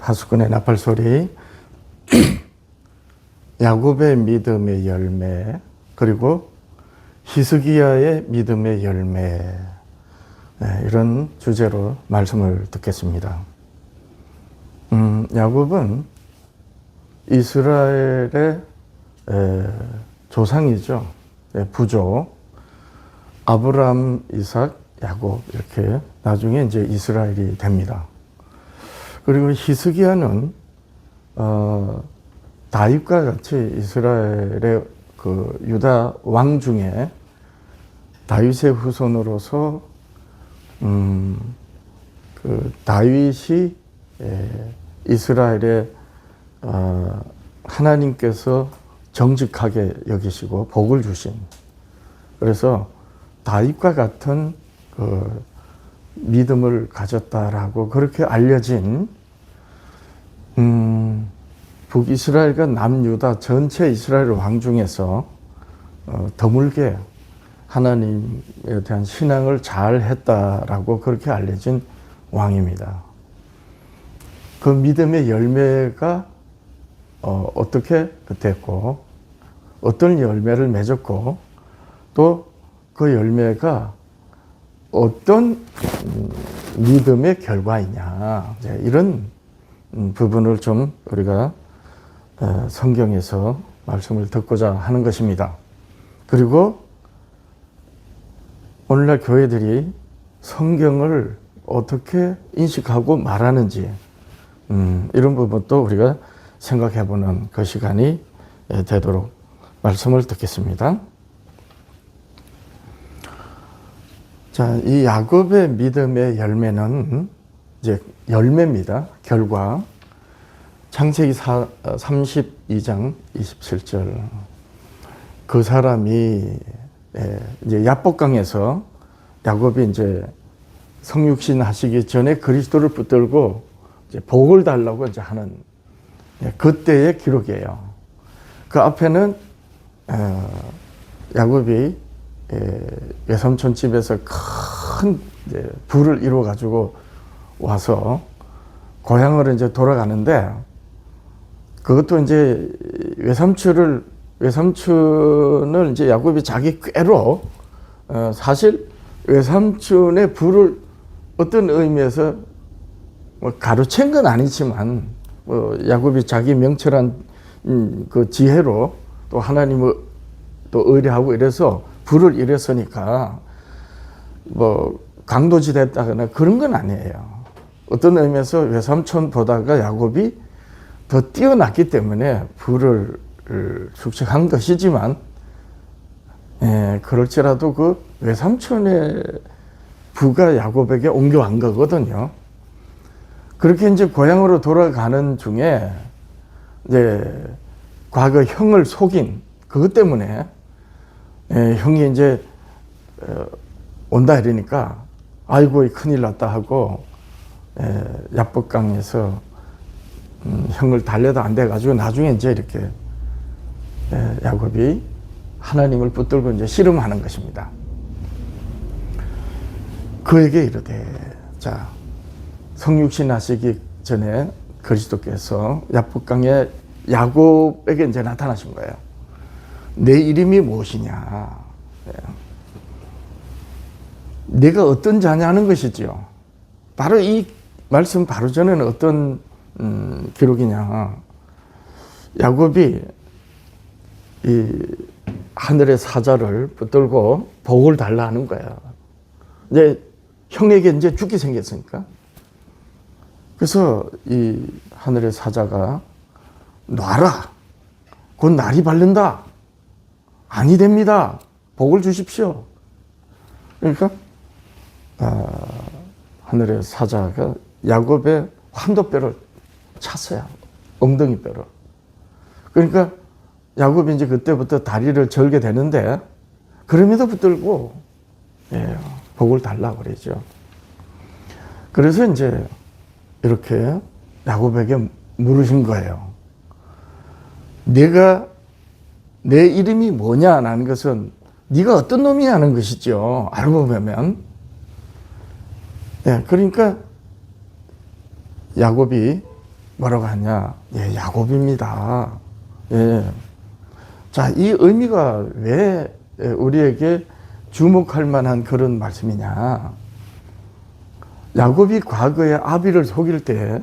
하수꾼의 나팔 소리, 야곱의 믿음의 열매, 그리고 히스기야의 믿음의 열매, 이런 주제로 말씀을 듣겠습니다. 야곱은 이스라엘의 조상이죠. 부조. 아브람, 이삭, 야곱 이렇게 나중에 이제 이스라엘이 됩니다. 그리고 히스기야는 다윗과 같이 이스라엘의 그 유다 왕 중에 다윗의 후손으로서 그 다윗이 이스라엘의 하나님께서 정직하게 여기시고 복을 주신, 그래서 다윗과 같은 그 믿음을 가졌다라고 그렇게 알려진 북이스라엘과 남유다 전체 이스라엘 왕 중에서 드물게 하나님에 대한 신앙을 잘 했다라고 그렇게 알려진 왕입니다. 그 믿음의 열매가 어떻게 됐고, 어떤 열매를 맺었고, 또 그 열매가 어떤 믿음의 결과이냐, 이런 부분을 좀 우리가 성경에서 말씀을 듣고자 하는 것입니다. 그리고 오늘날 교회들이 성경을 어떻게 인식하고 말하는지, 이런 부분도 우리가 생각해보는 그 시간이 되도록 말씀을 듣겠습니다. 자, 이 야곱의 믿음의 열매는 이제 열매입니다. 결과. 창세기 32장 27절. 그 사람이 이제 야복강에서 야곱이 이제 성육신 하시기 전에 그리스도를 붙들고 이제 복을 달라고 이제 하는 그때의 기록이에요. 그 앞에는 야곱이 외삼촌 집에서 큰 부를 이루어 가지고 와서 고향으로 이제 돌아가는데, 그것도 이제 외삼촌을 이제 야곱이 자기 꾀로 사실 외삼촌의 부를 어떤 의미에서 뭐 가로챈 건 아니지만 야곱이 자기 명철한 그 지혜로 또 하나님을 또 의뢰하고 이래서 부를 이랬으니까 뭐 강도지 됐다거나 그런 건 아니에요. 어떤 의미에서 외삼촌보다가 야곱이 더 뛰어났기 때문에 부를 축적한 것이지만, 그럴지라도 그 외삼촌의 부가 야곱에게 옮겨간 거거든요. 그렇게 이제 고향으로 돌아가는 중에 이제 과거 형을 속인 그것 때문에 형이 이제 온다 이러니까 아이고 큰일 났다 하고 야복강에서 형을 달래도 안 돼가지고 나중에 이제 이렇게 야곱이 하나님을 붙들고 이제 씨름하는 것입니다. 그에게 이르되, 자, 성육신 하시기 전에 그리스도께서 야복강에 야곱에게 이제 나타나신 거예요. 내 이름이 무엇이냐? 내가 어떤 자냐 하는 것이지요. 바로 이 말씀 바로 전에는 어떤 기록이냐? 야곱이 이 하늘의 사자를 붙들고 복을 달라 하는 거예요. 이제 형에게 이제 죽게 생겼으니까. 그래서 이 하늘의 사자가 놔라. 곧 날이 밝는다. 아니 됩니다. 복을 주십시오. 그러니까 하늘의 사자가 야곱의 환도뼈를 찼어요. 엉덩이뼈를. 그러니까 야곱이 이제 그때부터 다리를 절게 되는데, 그럼에도 붙들고 복을 달라고 그러죠. 그래서 이제 이렇게 야곱에게 물으신 거예요. 내가 내 이름이 뭐냐라는 것은 네가 어떤 놈이냐 하는 것이죠. 알고 보면. 그러니까 야곱이 뭐라고 하냐? 예, 야곱입니다. 예. 자, 이 의미가 왜 우리에게 주목할 만한 그런 말씀이냐? 야곱이 과거에 아비를 속일 때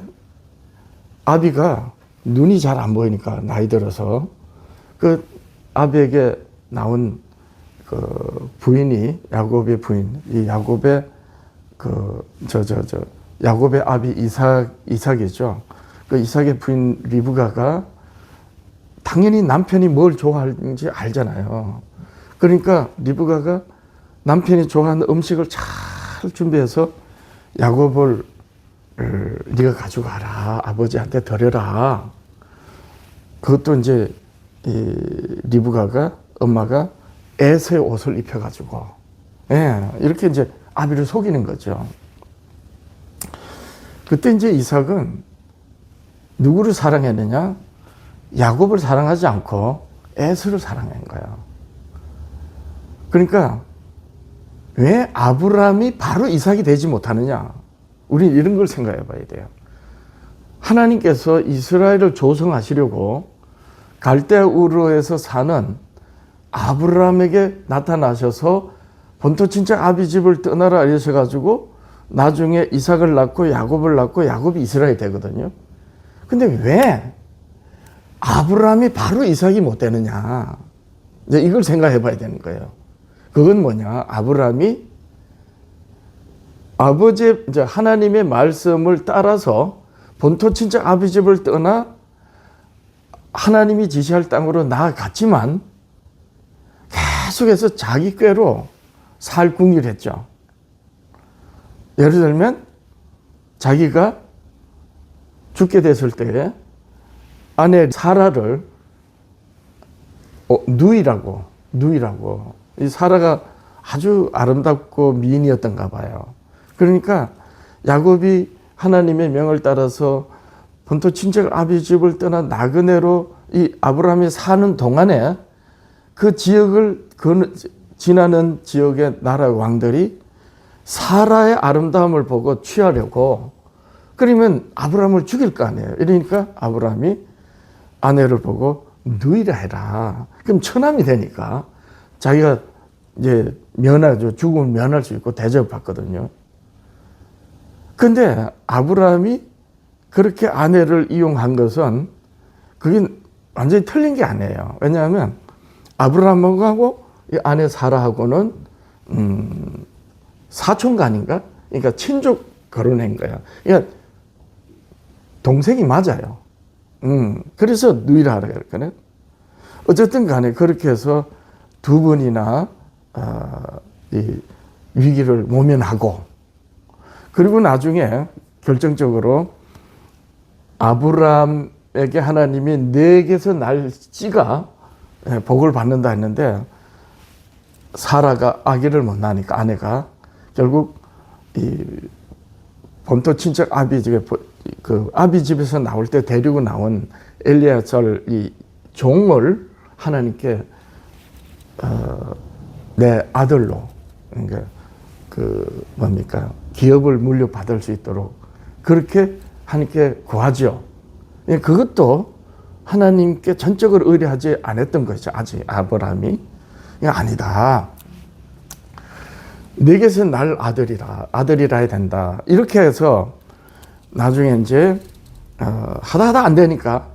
아비가 눈이 잘 안 보이니까 나이 들어서 그 아비에게 나온 그 부인이 야곱의 부인, 이 야곱의 야곱의 아비 이삭이죠. 그 이삭의 부인 리브가가 당연히 남편이 뭘 좋아하는지 알잖아요. 그러니까 리브가가 남편이 좋아하는 음식을 잘 준비해서 야곱을 네가 가지고 가라. 아버지한테 드려라. 그것도 이제 이 리브가가 엄마가 에서의 옷을 입혀가지고 예, 이렇게 이제 아비를 속이는 거죠. 그때 이제 이삭은 누구를 사랑했느냐? 야곱을 사랑하지 않고 에서를 사랑한 거예요. 그러니까 왜 아브라함이 바로 이삭이 되지 못하느냐? 우리는 이런 걸 생각해 봐야 돼요. 하나님께서 이스라엘을 조성하시려고 갈대우르에서 사는 아브라함에게 나타나셔서 본토 친척 아비 집을 떠나라 이러셔가지고 나중에 이삭을 낳고 야곱을 낳고 야곱이 이스라엘이 되거든요. 근데 왜 아브라함이 바로 이삭이 못 되느냐? 이제 이걸 생각해 봐야 되는 거예요. 그건 뭐냐? 아브라함이 아버지 이제 하나님의 말씀을 따라서 본토 친척 아비 집을 떠나 하나님이 지시할 땅으로 나아갔지만 계속해서 자기 꾀로 살 궁리를 했죠. 예를 들면 자기가 죽게 됐을 때 아내 사라를 누이라고 이 사라가 아주 아름답고 미인이었던가 봐요. 그러니까 야곱이 하나님의 명을 따라서 본토 친척 아비 집을 떠나 나그네로 이 아브라함이 사는 동안에 그 지역을 지나는 지역의 나라 왕들이 사라의 아름다움을 보고 취하려고 그러면 아브라함을 죽일 거 아니에요. 이러니까 아브라함이 아내를 보고 누이라 해라. 그럼 처남이 되니까 자기가 이제 면하죠. 죽으면 면할 수 있고 대접받거든요. 근데 아브라함이 그렇게 아내를 이용한 것은 그게 완전히 틀린 게 아니에요. 왜냐하면 아브라함하고 이 아내 사라하고는 사촌간인가? 그러니까 친족 결혼한 거야. 그러니까 동생이 맞아요. 그래서 누이라 하라 그랬거든. 어쨌든 간에 그렇게 해서 두 번이나 이 위기를 모면하고 그리고 나중에 결정적으로 아브라함에게 하나님이 내게서 날 씨가 복을 받는다 했는데 사라가 아기를 못 낳으니까 아내가 결국 이 본토 친척 아비 집에 그 아비 집에서 나올 때 데리고 나온 엘리야살 이 종을 하나님께 내 아들로 그러니까 그 뭡니까 기업을 물려받을 수 있도록 그렇게 하나님께 구하죠. 그것도 하나님께 전적으로 의뢰하지 않았던 것이죠. 아직 아브라함이 아니다. 내게서 날 아들이라 해야 된다. 이렇게 해서 나중에 이제 하다 안 되니까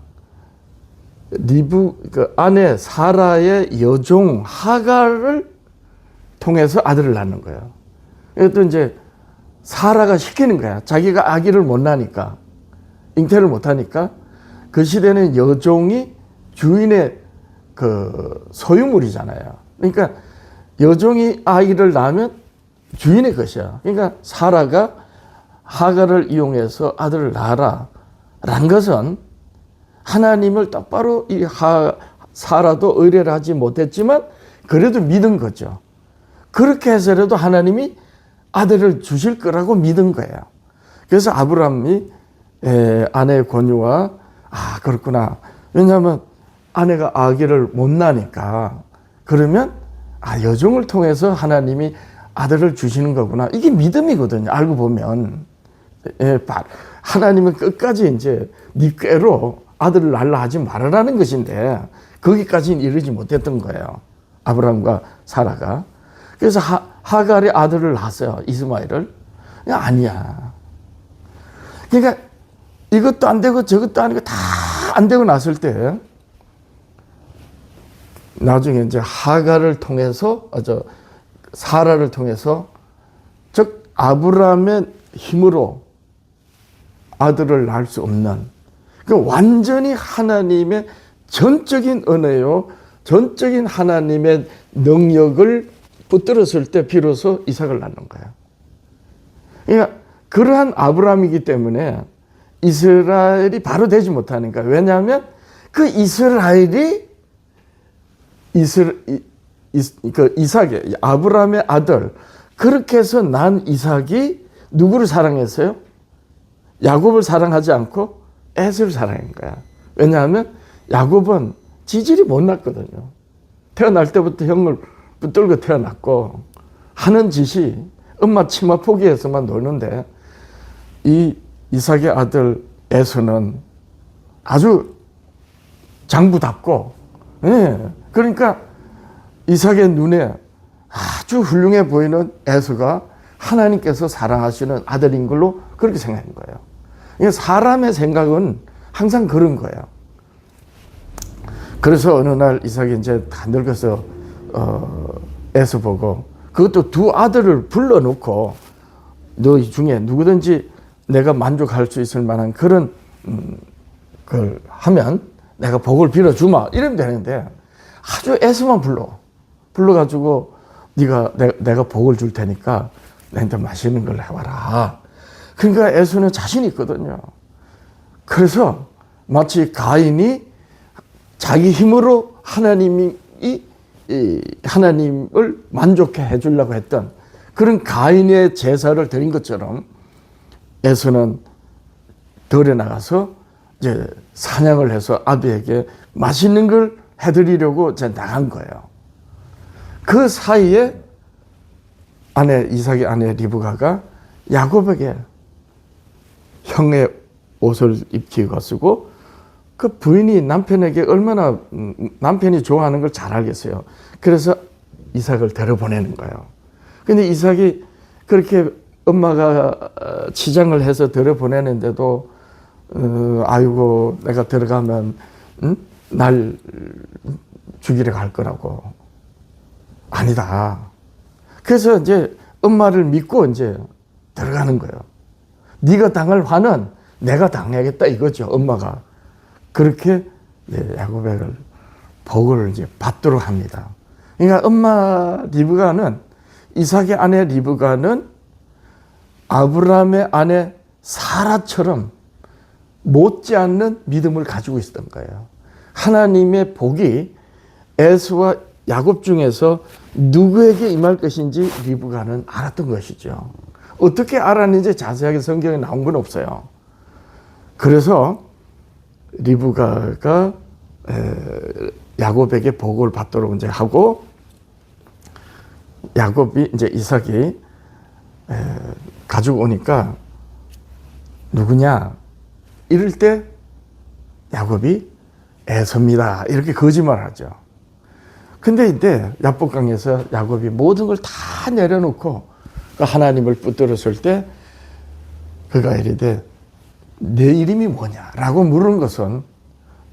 그 아내 사라의 여종 하갈을 통해서 아들을 낳는 거예요. 또 이제 사라가 시키는 거야. 자기가 아기를 못 낳으니까 잉태를 못 하니까 그 시대는 여종이 주인의 그 소유물이잖아요. 그러니까 여종이 아이를 낳으면 주인의 것이야. 그러니까 사라가 하갈을 이용해서 아들을 낳아라 라는 것은 하나님을 똑바로 이 사라도 의뢰를 하지 못했지만 그래도 믿은 거죠. 그렇게 해서라도 하나님이 아들을 주실 거라고 믿은 거예요. 그래서 아브라함이 아내의 권유와 그렇구나. 왜냐하면 아내가 아기를 못 낳으니까 그러면 여종을 통해서 하나님이 아들을 주시는 거구나. 이게 믿음이거든요. 알고 보면 하나님은 끝까지 이제 네 꾀로 아들을 낳으라 하지 말으라는 것인데 거기까지는 이르지 못했던 거예요. 아브라함과 사라가. 그래서 하갈이 아들을 낳았어요. 이스마엘을. 아니야. 그러니까 이것도 안 되고 저것도 아니고 다 안 되고 났을 때 나중에 이제 하갈을 통해서 사라를 통해서 즉 아브라함의 힘으로 아들을 낳을 수 없는 그 완전히 하나님의 전적인 은혜요 전적인 하나님의 능력을 붙들었을 때 비로소 이삭을 낳는 거예요. 그러니까 그러한 아브라함이기 때문에 이스라엘이 바로 되지 못하니까. 왜냐하면 그 이스라엘이 이삭의 아브라함의 아들 그렇게 해서 난 이삭이 누구를 사랑했어요? 야곱을 사랑하지 않고 에서를 사랑한 거야. 왜냐하면 야곱은 지질이 못났거든요. 태어날 때부터 형을 붙들고 태어났고 하는 짓이 엄마 치마 포기해서만 노는데 이 이삭의 아들 에서는 아주 장부답고 그러니까 이삭의 눈에 아주 훌륭해 보이는 에서가 하나님께서 사랑하시는 아들인 걸로 그렇게 생각한 거예요. 그러니까 사람의 생각은 항상 그런 거예요. 그래서 어느 날 이삭이 이제 다 늙어서 에서 보고 그것도 두 아들을 불러놓고 너희 중에 누구든지 내가 만족할 수 있을 만한 그런 걸 하면 내가 복을 빌어주마 이러면 되는데 아주 에서만 불러가지고 내가 복을 줄 테니까 너한테 맛있는 걸 해와라. 그러니까 에서는 자신 있거든요. 그래서 마치 가인이 자기 힘으로 하나님을 만족해 해주려고 했던 그런 가인의 제사를 드린 것처럼 에서는 들에 나가서 이제 사냥을 해서 아비에게 맛있는 걸 해드리려고 이제 나간 거예요. 그 사이에 이삭의 아내 리브가가 야곱에게 형의 옷을 입히고 쓰고 그 부인이 남편에게 얼마나 남편이 좋아하는 걸 잘 알겠어요. 그래서 이삭을 데려보내는 거예요. 근데 이삭이 그렇게 엄마가 치장을 해서 데려보내는데도 아이고 내가 들어가면 날 죽이러 갈 거라고. 아니다. 그래서 이제 엄마를 믿고 이제 들어가는 거예요. 네가 당할 화는 내가 당해야겠다 이거죠. 엄마가. 그렇게 야곱에게 복을 이제 받도록 합니다. 그러니까 엄마 리브가는 이삭의 아내 리브가는 아브라함의 아내 사라처럼 못지않는 믿음을 가지고 있었던 거예요. 하나님의 복이 에서와 야곱 중에서 누구에게 임할 것인지 리브가는 알았던 것이죠. 어떻게 알았는지 자세하게 성경에 나온 건 없어요. 그래서 리브가가 야곱에게 복을 받도록 이제 하고 이제 이삭이 가지고 오니까 누구냐? 이럴 때 야곱이 에서입니다. 이렇게 거짓말을 하죠. 근데 이때 야복강에서 야곱이 모든 걸 다 내려놓고 하나님을 붙들었을 때 그가 이르되 내 이름이 뭐냐라고 물은 것은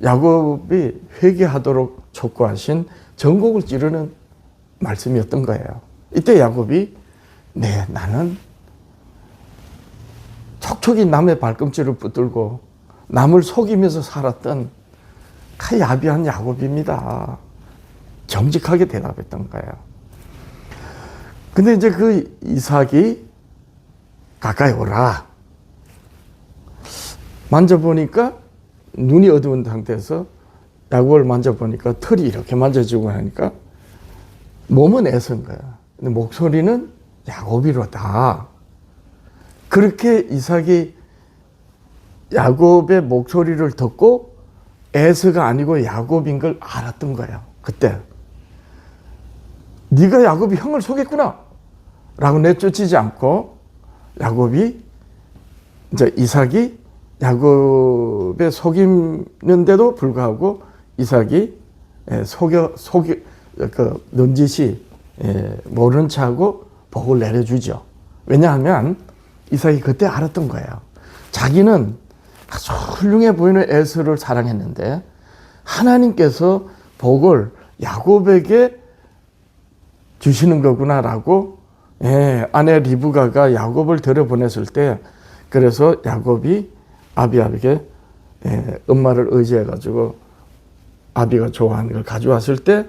야곱이 회개하도록 촉구하신 전곡을 찌르는 말씀이었던 거예요. 이때 야곱이 나는 촉촉이 남의 발꿈치를 붙들고 남을 속이면서 살았던 야비한 야곱입니다. 정직하게 대답했던 거예요. 근데 이제 그 이삭이 가까이 오라. 만져보니까 눈이 어두운 상태에서 야곱을 만져보니까 털이 이렇게 만져지고 하니까 몸은 애쓴 거야. 근데 목소리는 야곱이로다. 그렇게 이삭이 야곱의 목소리를 듣고 에서가 아니고 야곱인 걸 알았던 거예요. 그때. 네가 야곱이 형을 속였구나 라고 내쫓지 않고 야곱이 이제 이삭이 야곱에 속이는데도 불구하고 이삭이 눈짓이 모른 척하고 복을 내려주죠. 왜냐하면 이삭이 그때 알았던 거예요. 자기는 아주 훌륭해 보이는 에서를 사랑했는데 하나님께서 복을 야곱에게 주시는 거구나라고 아내 리브가가 야곱을 들여보냈을 때 그래서 야곱이 아비에게 엄마를 의지해가지고 아비가 좋아하는 걸 가져왔을 때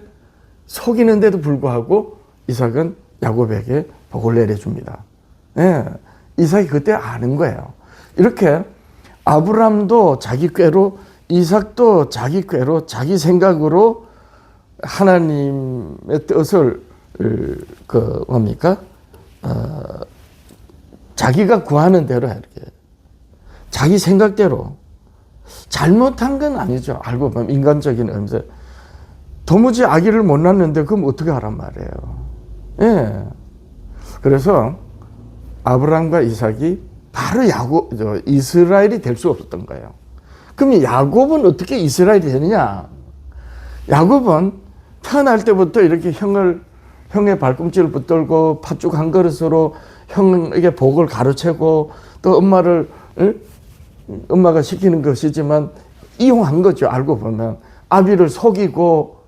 속이는데도 불구하고 이삭은 야곱에게 복을 내려줍니다. 이삭이 그때 아는 거예요. 이렇게 아브람도 자기 꾀로 이삭도 자기 꾀로 자기 생각으로 하나님의 뜻을 자기가 구하는 대로 이렇게 자기 생각대로 잘못한 건 아니죠. 알고 보면 인간적인 의미에서 도무지 아기를 못 낳는데 그럼 어떻게 하란 말이에요. 그래서 아브람과 이삭이 바로 이스라엘이 될 수 없었던 거예요. 그럼 야곱은 어떻게 이스라엘이 되느냐? 야곱은 태어날 때부터 이렇게 형의 발꿈치를 붙들고 팥죽 한 그릇으로 형에게 복을 가르치고 또 엄마가 시키는 것이지만 이용한 거죠. 알고 보면 아비를 속이고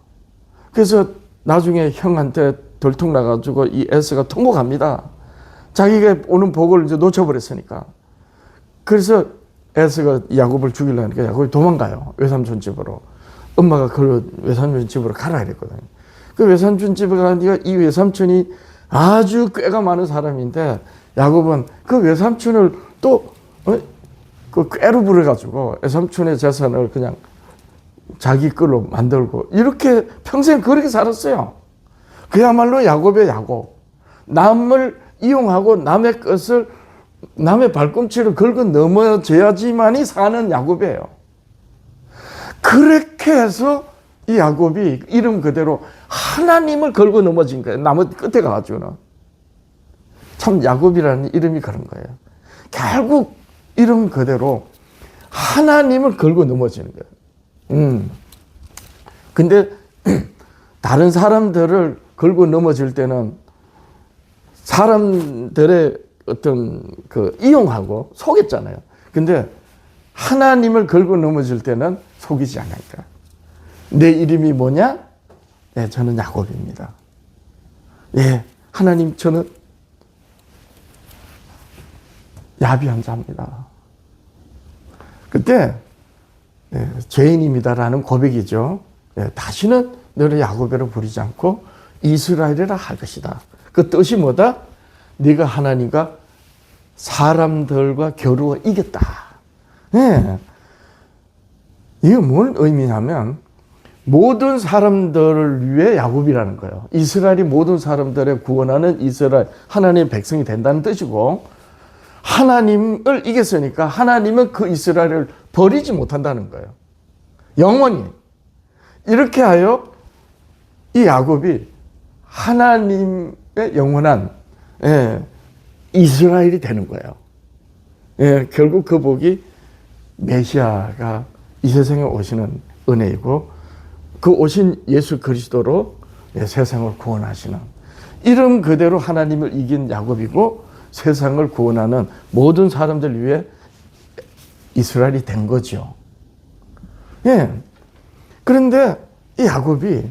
그래서 나중에 형한테 들통나가지고 이 에서가 통곡합니다. 자기가 오는 복을 이제 놓쳐버렸으니까. 그래서 에서가 야곱을 죽이려고 하니까 야곱이 도망가요. 외삼촌 집으로. 엄마가 그 외삼촌 집으로 가라 이랬거든요. 그 외삼촌 집에 가니까 이 외삼촌이 아주 꾀가 많은 사람인데 야곱은 그 외삼촌을 또 그 꾀로 부려가지고 외삼촌의 재산을 그냥 자기 걸로 만들고 이렇게 평생 그렇게 살았어요. 그야말로 야곱의 야곱. 남을 이용하고 남의 것을 남의 발꿈치를 긁어 넘어져야지만이 사는 야곱이에요. 그렇게 해서 이 야곱이 이름 그대로 하나님을 걸고 넘어진 거예요. 나무 끝에 가가지고는. 참 야곱이라는 이름이 그런 거예요. 결국 이름 그대로 하나님을 걸고 넘어지는 거예요. 근데 다른 사람들을 걸고 넘어질 때는 사람들의 어떤 이용하고 속였잖아요. 근데 하나님을 걸고 넘어질 때는 속이지 않으니까. 내 이름이 뭐냐? 네, 저는 야곱입니다. 하나님, 저는 야비한 자입니다. 그때 죄인입니다라는 고백이죠. 다시는 너를 야곱이라 부르지 않고 이스라엘이라 할 것이다. 그 뜻이 뭐다? 네가 하나님과 사람들과 겨루어 이겼다. 이게 뭔 의미냐면 모든 사람들을 위해 야곱이라는 거예요. 이스라엘이 모든 사람들을 구원하는 이스라엘, 하나님의 백성이 된다는 뜻이고 하나님을 이겼으니까 하나님은 그 이스라엘을 버리지 못한다는 거예요. 영원히. 이렇게 하여 이 야곱이 하나님의 영원한 이스라엘이 되는 거예요. 결국 그 복이 메시아가 이 세상에 오시는 은혜이고 그 오신 예수 그리스도로 세상을 구원하시는 이름 그대로 하나님을 이긴 야곱이고 세상을 구원하는 모든 사람들 위해 이스라엘이 된 거죠. 그런데 이 야곱이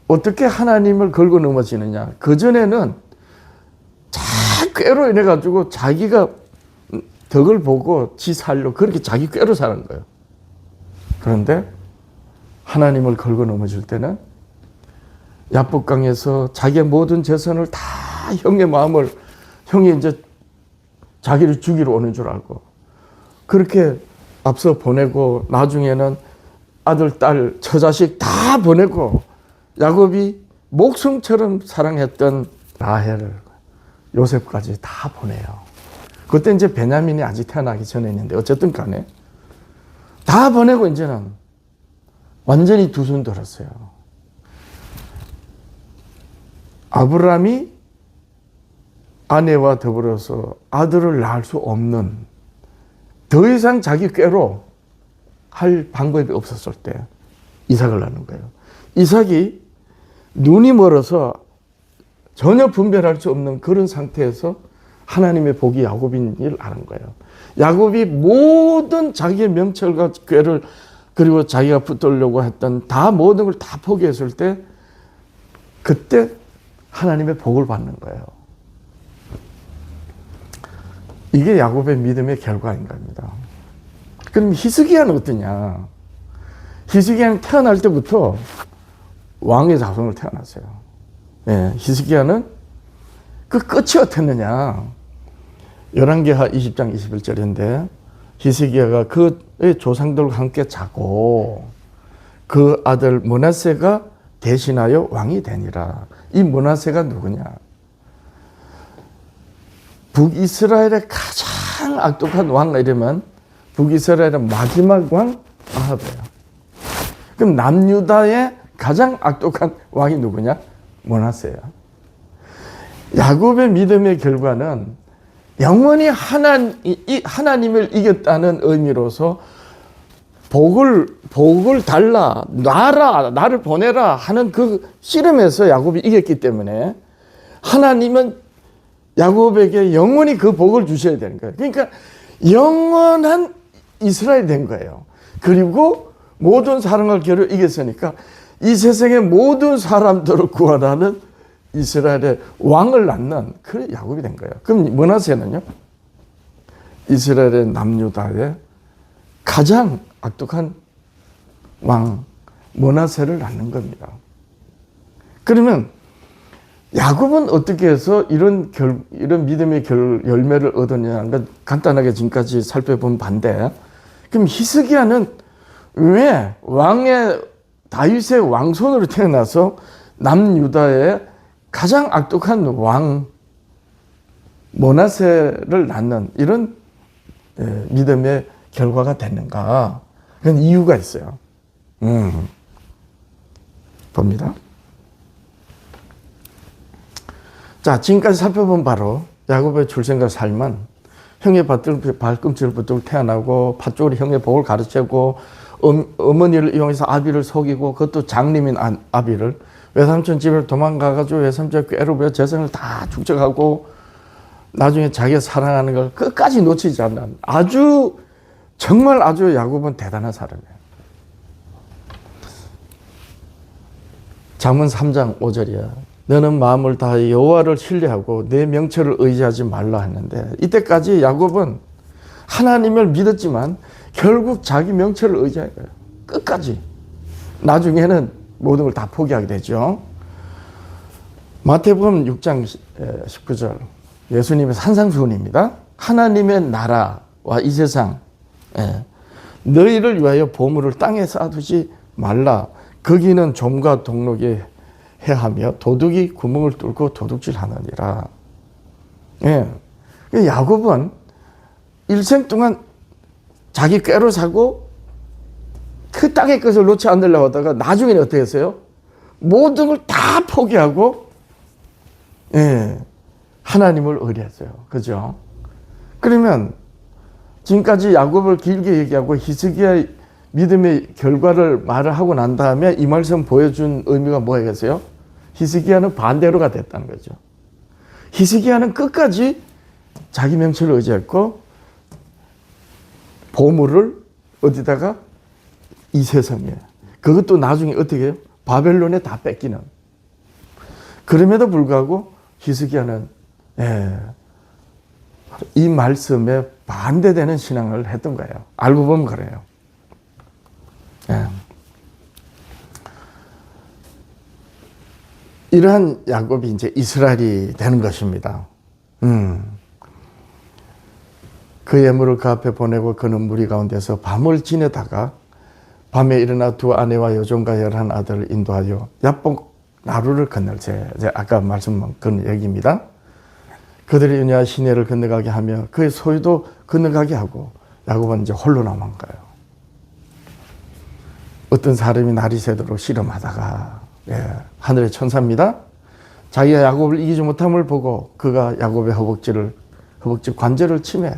어떻게 하나님을 걸고 넘어지느냐. 그전에는 꾀로 인해가지고 자기가 덕을 보고 지 살려 그렇게 자기 꾀로 사는 거예요. 그런데 하나님을 걸고 넘어질 때는 야복강에서 자기의 모든 재산을 다 형의 마음을 형이 이제 자기를 죽이러 오는 줄 알고 그렇게 앞서 보내고 나중에는 아들, 딸, 처자식 다 보내고 야곱이 목숨처럼 사랑했던 라헬을 요셉까지 다 보내요. 그때 이제 베냐민이 아직 태어나기 전에 있는데 어쨌든 간에 다 보내고 이제는 완전히 두 손 들었어요. 아브라함이 아내와 더불어서 아들을 낳을 수 없는 더 이상 자기 꾀로 할 방법이 없었을 때 이삭을 낳는 거예요. 이삭이 눈이 멀어서 전혀 분별할 수 없는 그런 상태에서 하나님의 복이 야곱인 일 아는 거예요. 야곱이 모든 자기의 명철과 꾀를 그리고 자기가 붙들려고 했던 다 모든 걸 다 포기했을 때 그때 하나님의 복을 받는 거예요. 이게 야곱의 믿음의 결과인 겁니다. 그럼 히스기야는 어떠냐? 히스기야는 태어날 때부터 왕의 자손을 태어났어요. 예, 히스기야는 그 끝이 어땠느냐? 열왕기하 20장 21절인데 히스기야가 그의 조상들과 함께 자고 그 아들 므낫세가 대신하여 왕이 되니라. 이 므낫세가 누구냐? 북이스라엘의 가장 악독한 왕 이름은 북이스라엘의 마지막 왕 아합이에요. 그럼 남유다의 가장 악독한 왕이 누구냐? 므낫세야. 야곱의 믿음의 결과는 영원히 하나님을 이겼다는 의미로서 복을 달라, 나를 보내라 하는 그 씨름에서 야곱이 이겼기 때문에 하나님은 야곱에게 영원히 그 복을 주셔야 되는 거예요. 그러니까 영원한 이스라엘이 된 거예요. 그리고 모든 사랑을 겨루 이겼으니까 이 세상의 모든 사람들을 구원하는 이스라엘의 왕을 낳는 그 야곱이 된 거예요. 그럼 므낫세는요? 이스라엘의 남유다의 가장 악독한 왕 므낫세를 낳는 겁니다. 그러면 야곱은 어떻게 해서 이런 믿음의 열매를 얻었냐? 간단하게 지금까지 살펴본 반대. 그럼 히스기야는 왜 다윗의 왕손으로 태어나서 남유다의 가장 악독한 왕 므낫세를 낳는 이런 믿음의 결과가 됐는가? 그런 이유가 있어요. 봅니다. 자, 지금까지 살펴본 바로 야곱의 출생과 삶은 형의 발꿈치를 붙들고 태어나고 팥줄이 형의 복을 가르치고 어머니를 이용해서 아비를 속이고 그것도 장님인 아비를 외삼촌 집을 도망가가지고 외삼촌의 꾀로 부여 재산을 다 축적하고 나중에 자기가 사랑하는 걸 끝까지 놓치지 않는 정말 아주 야곱은 대단한 사람이에요. 잠언 3장 5절이야. 너는 마음을 다하여 여호와를 신뢰하고 내 명철을 의지하지 말라 했는데 이때까지 야곱은 하나님을 믿었지만 결국 자기 명철을 의지한 거예요. 끝까지. 나중에는 모든 걸 다 포기하게 되죠. 마태복음 6장 19절 예수님의 산상수훈입니다. 하나님의 나라와 이 세상 너희를 위하여 보물을 땅에 쌓아두지 말라. 거기는 좀과 동록이 해하며 도둑이 구멍을 뚫고 도둑질하느니라. 야곱은 일생 동안 자기 꾀로 사고 그 땅의 것을 놓지 않으려고 하다가 나중에는 어떻게 했어요? 모든 걸 다 포기하고 하나님을 의뢰했어요. 그죠? 그러면 지금까지 야곱을 길게 얘기하고 히스기야의 믿음의 결과를 말을 하고 난 다음에 이 말씀 보여준 의미가 뭐겠어요? 히스기야는 반대로가 됐다는 거죠. 히스기야는 끝까지 자기 명철을 의지했고 보물을 어디다가 이 세상에 그것도 나중에 어떻게 해요? 바벨론에 다 뺏기는. 그럼에도 불구하고 히스기야는 이 말씀에 반대되는 신앙을 했던 거예요. 알고 보면 그래요. 이러한 야곱이 이제 이스라엘이 되는 것입니다. 그 예물을 그 앞에 보내고 그는 무리 가운데서 밤을 지내다가 밤에 일어나 두 아내와 여종과 11 아들을 인도하여 야복 나루를 건널세. 아까 말씀한 그 얘기입니다. 그들이 은혜와 시내를 건너가게 하며 그의 소유도 건너가게 하고 야곱은 이제 홀로 남은 거예요. 어떤 사람이 날이 새도록 씨름하다가 하늘의 천사입니다. 자기가 야곱을 이기지 못함을 보고 그가 야곱의 허벅지 관절을 치매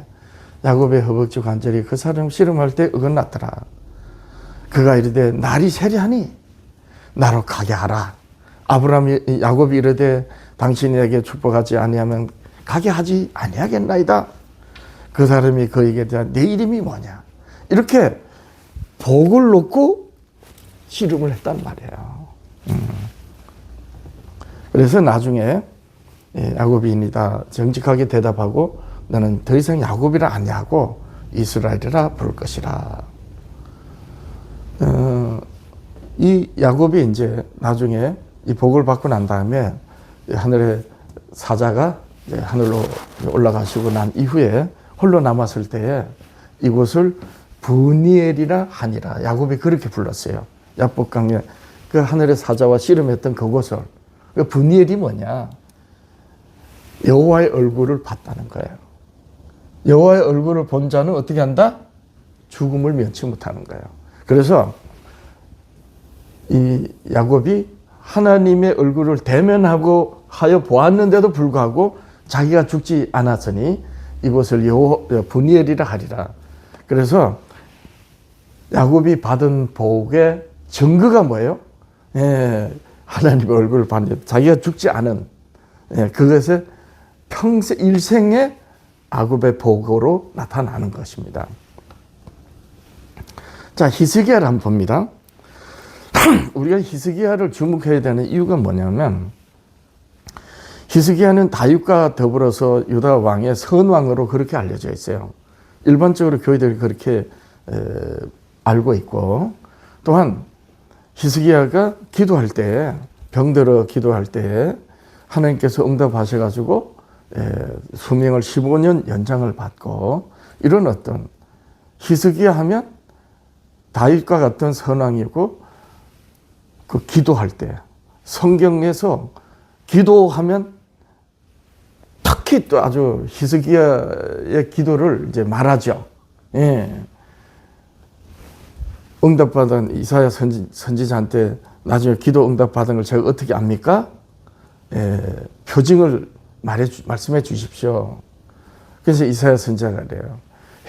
야곱의 허벅지 관절이 그 사람 씨름할 때 어긋났더라. 그가 이르되 날이 세리하니 나로 가게 하라. 아브라함이 야곱이 이르되 당신에게 축복하지 아니하면 가게 하지 아니하겠나이다. 그 사람이 그에게 대한 내 이름이 뭐냐. 이렇게 복을 놓고 씨름을 했단 말이에요. 그래서 나중에 야곱인이다 정직하게 대답하고 나는 더 이상 야곱이라 아니하고 이스라엘이라 부를 것이라. 이 야곱이 이제 나중에 이 복을 받고 난 다음에 하늘의 사자가 이제 하늘로 올라가시고 난 이후에 홀로 남았을 때에 이곳을 브니엘이라 하니라. 야곱이 그렇게 불렀어요. 야복강에 그 하늘의 사자와 씨름했던 그곳을. 그 브니엘이 뭐냐? 여호와의 얼굴을 봤다는 거예요. 여호와의 얼굴을 본 자는 어떻게 한다? 죽음을 면치 못하는 거예요. 그래서 이 야곱이 하나님의 얼굴을 대면하고 하여 보았는데도 불구하고 자기가 죽지 않았으니 이곳을 브니엘이라 하리라. 그래서 야곱이 받은 복의 증거가 뭐예요? 하나님의 얼굴을 봤는데 자기가 죽지 않은 그것에 평생 일생의 야곱의 복으로 나타나는 것입니다. 자, 히스기야를 한번 봅니다. 우리가 히스기야를 주목해야 되는 이유가 뭐냐면 히스기야는 다윗과 더불어서 유다 왕의 선왕으로 그렇게 알려져 있어요. 일반적으로 교회들이 그렇게 알고 있고, 또한 히스기야가 기도할 때, 병들어 기도할 때 하나님께서 응답하셔가지고 수명을 15년 연장을 받고, 이런 어떤 히스기야 하면 다윗과 같은 선왕이고, 그 기도할 때 성경에서 기도하면 특히 또 아주 히스기야의 기도를 이제 말하죠. 응답받은 이사야 선지자한테 나중에 기도 응답받은 걸 제가 어떻게 압니까? 표징을 말씀해 주십시오. 그래서 이사야 선지자가 그래요.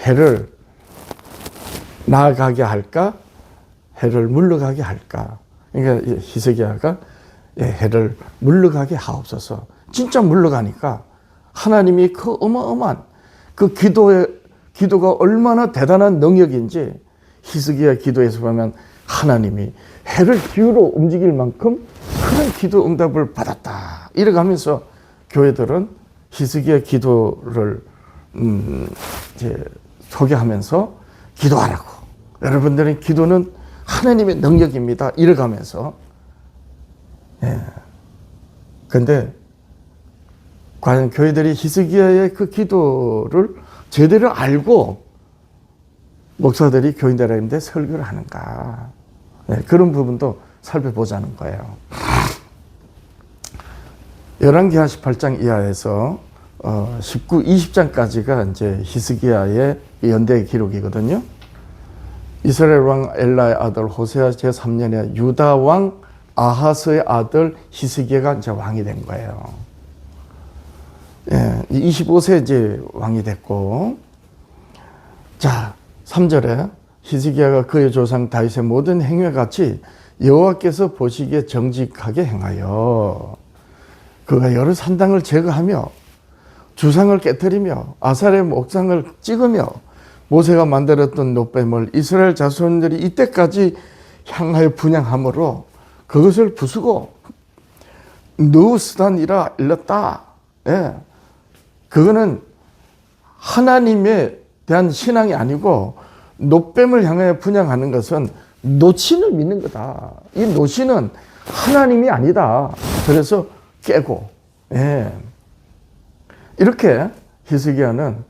해를 나아가게 할까? 해를 물러가게 할까? 그러니까 히스기야가 해를 물러가게 하옵소서. 진짜 물러가니까 하나님이 그 어마어마한 그 기도가 얼마나 대단한 능력인지 히스기야 기도에서 보면 하나님이 해를 기울어 움직일 만큼 그런 기도 응답을 받았다. 이렇게 하면서 교회들은 히스기야 기도를 이제 소개하면서 기도하라고. 여러분들의 기도는 하나님의 능력입니다. 이래가면서. 근데 과연 교회들이 히스기야의 그 기도를 제대로 알고 목사들이 교인들한테 설교를 하는가. 그런 부분도 살펴보자는 거예요. 열왕기하 18장 이하에서 19, 20장까지가 이제 히스기야의 연대 기록이거든요. 이스라엘 왕 엘라의 아들 호세아 제3년에 유다 왕 아하스의 아들 히스기야가 이제 왕이 된 거예요. 25세 이제 왕이 됐고, 자, 3절에 히스기야가 그의 조상 다윗의 모든 행위와 같이 여호와께서 보시기에 정직하게 행하여 그가 여러 산당을 제거하며 주상을 깨뜨리며 아사레 목상을 찍으며 모세가 만들었던 놋뱀을 이스라엘 자손들이 이때까지 향하여 분향함으로 그것을 부수고 느우스단이라 일렀다. 그거는 하나님에 대한 신앙이 아니고 놋뱀을 향하여 분향하는 것은 노신을 믿는 거다. 이 노신은 하나님이 아니다. 그래서 깨고, 이렇게 히스기야는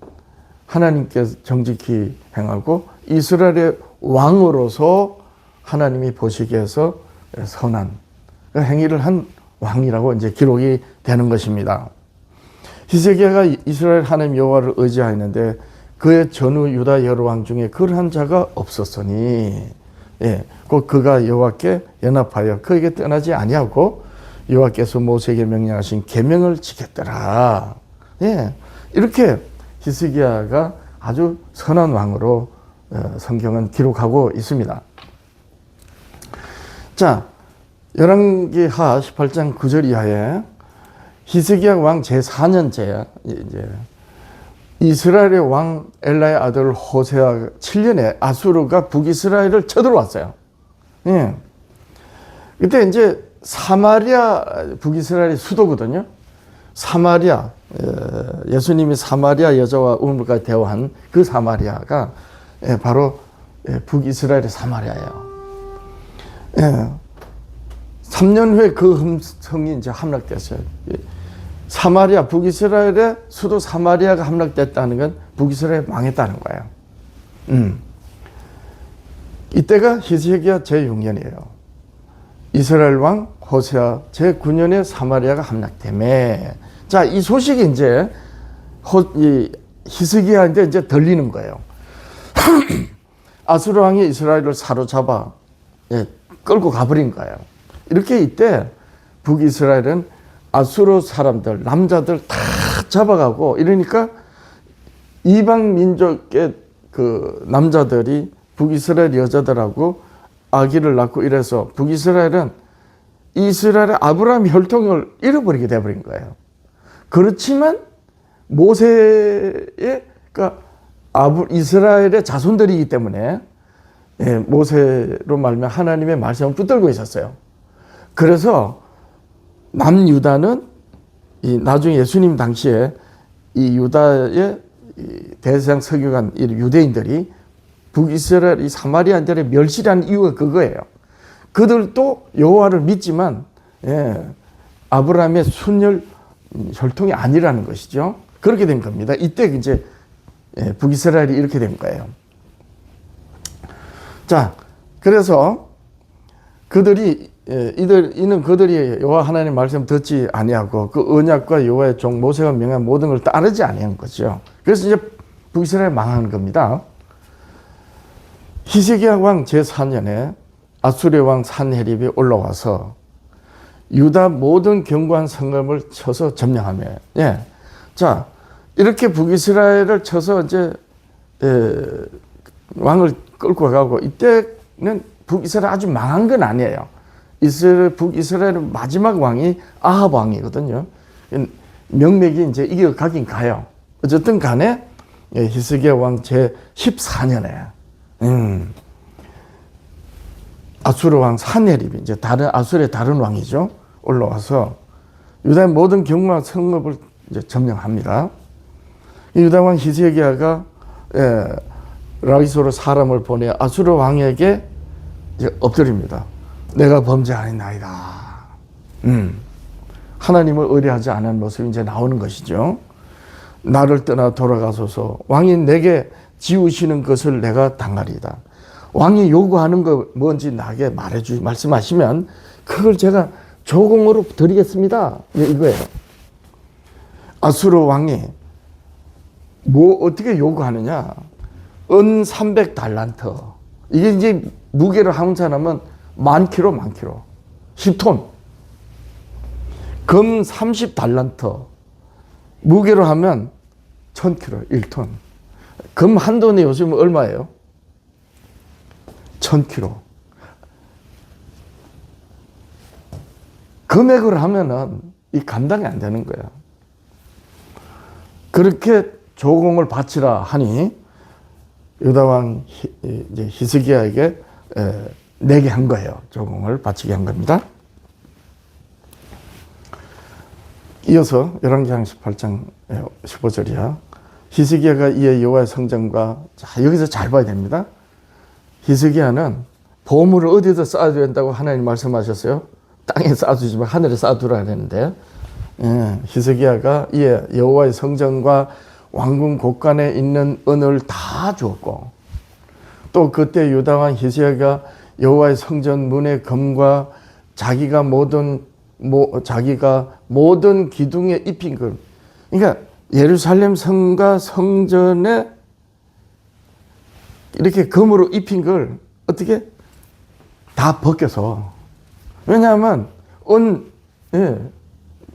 하나님께서 정직히 행하고 이스라엘의 왕으로서 하나님이 보시기에서 선한 행위를 한 왕이라고 이제 기록이 되는 것입니다. 히스기야가 이스라엘 하나님 여호와를 의지하였는데 그의 전후 유다 여러 왕 중에 그러한 자가 없었으니, 곧 그가 여호와께 연합하여 그에게 떠나지 아니하고 여호와께서 모세에게 명령하신 계명을 지켰더라. 이렇게 히스기야가 아주 선한 왕으로 성경은 기록하고 있습니다. 자, 열왕기하 18장 9절 이하에 히스기야 왕 제4년째 이제 이스라엘의 왕 엘라의 아들 호세아 7년에 아수르가 북이스라엘을 쳐들어왔어요. 예. 그때 이제 사마리아 북이스라엘의 수도거든요. 사마리아, 예수님이 사마리아 여자와 우물가에 대화한 그 사마리아가 바로 북이스라엘의 사마리아예요. 3년 후에 그 성이 이제 함락됐어요. 사마리아, 북이스라엘의 수도 사마리아가 함락됐다는 건 북이스라엘 망했다는 거예요. 이때가 히스기야 제6년이에요. 이스라엘 왕 호세아 제9년에 사마리아가 함락되매, 자, 이 소식이 이제 히스기야한테 이제 들리는 거예요. 아수르 왕이 이스라엘을 사로잡아 끌고 가버린 거예요. 이렇게 이때 북이스라엘은 아수르 사람들, 남자들 다 잡아가고 이러니까 이방 민족의 그 남자들이 북이스라엘 여자들하고 아기를 낳고 이래서 북이스라엘은 이스라엘의 아브라함 혈통을 잃어버리게 돼버린 거예요. 그렇지만 모세의, 그러니까 이스라엘의 자손들이기 때문에 모세로 말미암아 하나님의 말씀을 붙들고 있었어요. 그래서 남유다는 나중에 예수님 당시에 이 유다의 대제사장 서기관 유대인들이 북이스라엘 이 사마리아인들의 멸시라는 이유가 그거예요. 그들도 여호와를 믿지만 아브라함의 순혈 혈통이 아니라는 것이죠. 그렇게 된 겁니다. 이때 이제 북이스라엘이 이렇게 된 거예요. 자, 그래서 그들이 이는 그들이 여호와 하나님의 말씀 듣지 아니하고 그 언약과 여호와의 종 모세가 명한 모든 걸 따르지 아니한 거죠. 그래서 이제 북이스라엘 망하는 겁니다. 히스기야 왕 제4년에 아수르 왕 산헤립이 올라와서 유다 모든 견고한 성읍을 쳐서 점령하며, 자, 이렇게 북이스라엘을 쳐서 이제 왕을 끌고 가고, 이때는 북이스라엘 아주 망한 건 아니에요. 북이스라엘의 마지막 왕이 아합 왕이거든요. 명맥이 이제 이겨가긴 가요. 어쨌든 간에 히스기야 왕 제14년에 아수르 왕 산헤립이 이제 아수르의 다른 왕이죠. 올라와서 유다의 모든 견고한 성읍을 이제 점령합니다. 유다 왕 히스기야가 라기소로 사람을 보내 아수르 왕에게 이제 엎드립니다. 내가 범죄하였나이다. 하나님을 의뢰하지 않은 모습이 이제 나오는 것이죠. 나를 떠나 돌아가소서. 왕이 내게 지우시는 것을 내가 당하리이다. 왕이 요구하는 거 뭔지 나에게 말씀하시면 그걸 제가 조공으로 드리겠습니다. 이거예요. 아수르 왕이 어떻게 요구하느냐? 은 300달란트. 이게 이제 무게로 함산하면 만 킬로, 10톤. 금 30달란트. 무게로 하면 1000킬로, 1톤. 금 한 돈이 요즘 얼마예요? 1000킬로. 금액을 하면은 이 감당이 안 되는 거야. 그렇게 조공을 바치라 하니 유다왕 히스기야에게 내게 한 거예요. 조공을 바치게 한 겁니다. 이어서 열왕기상 18장 15절이야. 히스기야가 이에 여호와의 성전과, 자, 여기서 잘 봐야 됩니다. 히스기야는 보물을 어디에다 쌓아야 된다고 하나님 말씀하셨어요? 땅에 쌓아두지 말고 하늘에 쌓아두라 그랬는데, 히스기야가 이에 여호와의 성전과 왕궁 곳간에 있는 은을 다 주었고, 또 그때 유다왕 히스기야가 여호와의 성전 문의 금과 자기가 모든 기둥에 입힌 것, 그러니까 예루살렘 성과 성전에 이렇게 금으로 입힌 걸 어떻게 다 벗겨서, 왜냐하면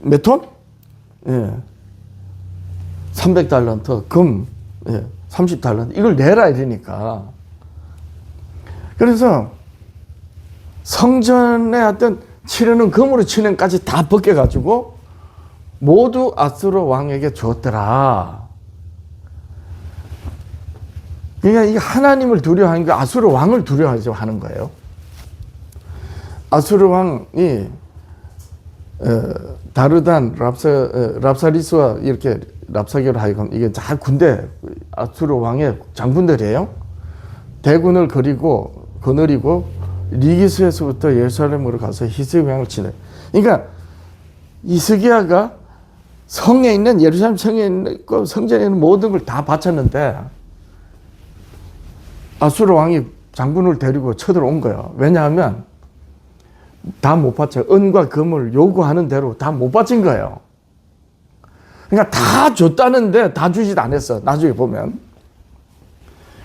몇 톤? 300달란트 금, 30달란트. 이걸 내라 이러니까. 그래서 성전에 어떤 치르는 금으로 치는까지 다 벗겨가지고 모두 아수르 왕에게 줬더라. 그러니까 이게 하나님을 두려워하는 게 아수르 왕을 두려워하죠 하는 거예요. 아수르 왕이 다르단, 랍사리스와 이렇게 랍사게로 하여금 이게 다 군대, 아수르 왕의 장군들이에요. 대군을 거느리고 리기스에서부터 예루살렘으로 가서 히스기야 왕을 치네. 그러니까 히스기야가 성에 있는 예루살렘 성에 있는 성전에 있는 모든 걸 다 바쳤는데 아수르 왕이 장군을 데리고 쳐들어온 거예요. 왜냐하면 다 못 바쳐. 은과 금을 요구하는 대로 다 못 바친 거예요. 그러니까 다 줬다는데 다 주지도 않았어. 나중에 보면.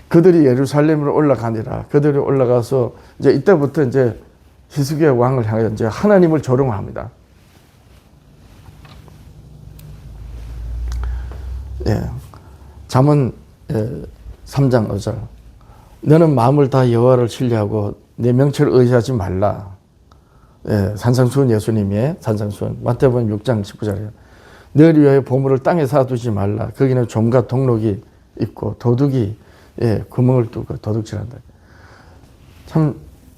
그들이 예루살렘으로 올라가니라. 그들이 올라가서 이제 이때부터 이제 히스기야 왕을 향해 이제 하나님을 조롱합니다. 예. 잠언 3장 5절. 너는 마음을 다 여호와를 신뢰하고 내 명철을 의지하지 말라. 예, 산상수훈 예수님의 산상수훈. 마태복음 6장 19절이에요. 너를 위하여 보물을 땅에 쌓아두지 말라. 거기는 좀과 동록이 있고 도둑이 구멍을 뚫고 도둑질한다. 참